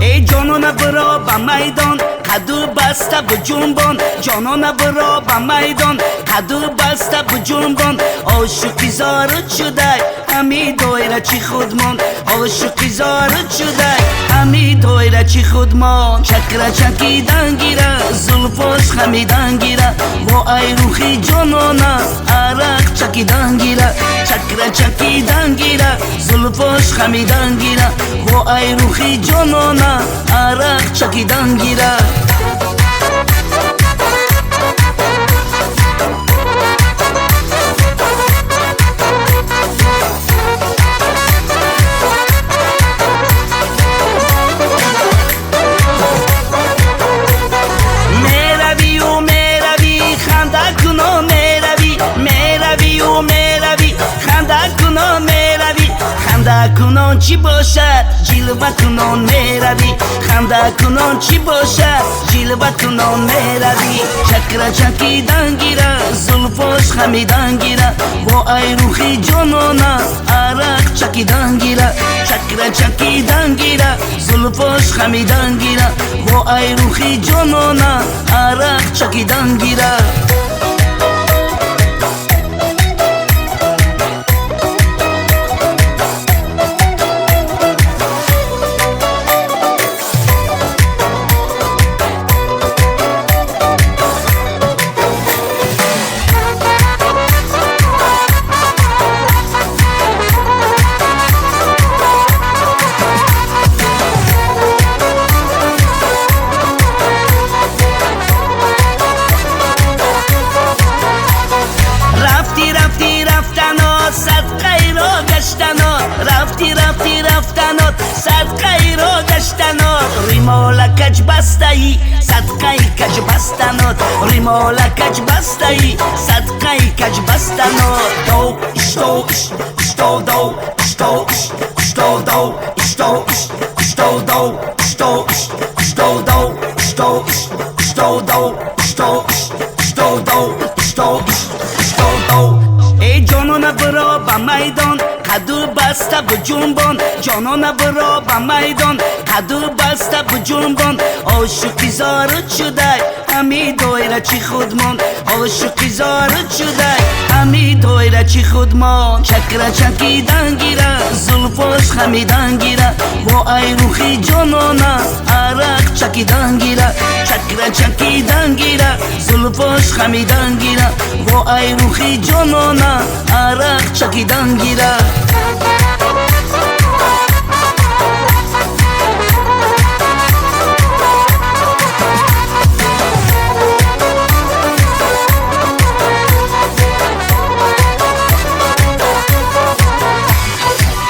ای جانان برو به میدان قدو بسته بجنبان جانان برو به میدان قدو بسته بجنبان عاشقی زارت شده همی دایره چی خودمان عاشقی زارت شده همی دایره چی خودمان چکره چکیدن گیره زلفاش خمیدن گیره با ای روخی جانانه عرق چکیدن گیره چکره چکیدن گیره زلفاش خمیدن گیره با ای روخی جانانه عرق چکیدن گیره خنده کنان چی باشد جلوه کنان میروی خنده کنان چی باشد جلوه کنان میروی چکره چکیدن گیره زلفاش خمیدن گیره با ای روخی جانانه عرق چکیدن گیره چکره چکیدن گیره زلفاش خمیدن گیره با ای روخی جانانه عرق چکیدن گیره صدقه را گشتنات ریمال کج بستایی صدقه کج بستنات ریمال کج بستایی صدقه کج بستنات دو اشتو اشتو دو اشتو اشتو دو اشتو اشتو دو اشتو اشتو دو اشتو اشتو دو اشتو اشتو دو اشتو اشتو دو ای جانان برو به میدان قدو بسته بجنبان جانان برو به میدان قدو بسته بجنبان عاشقی زارت شده همی دایره چی خودمان عاشقی زارت شده همی دایره چی خودمان چکره چکیدن گیره زلفاش خمیدن گیره با ای روخی جانانه عرق چکیدن گیره چکره چکیدن گیره زلفاش خمیدن گیره با ای روخی جانانه عرق چکیدن گیره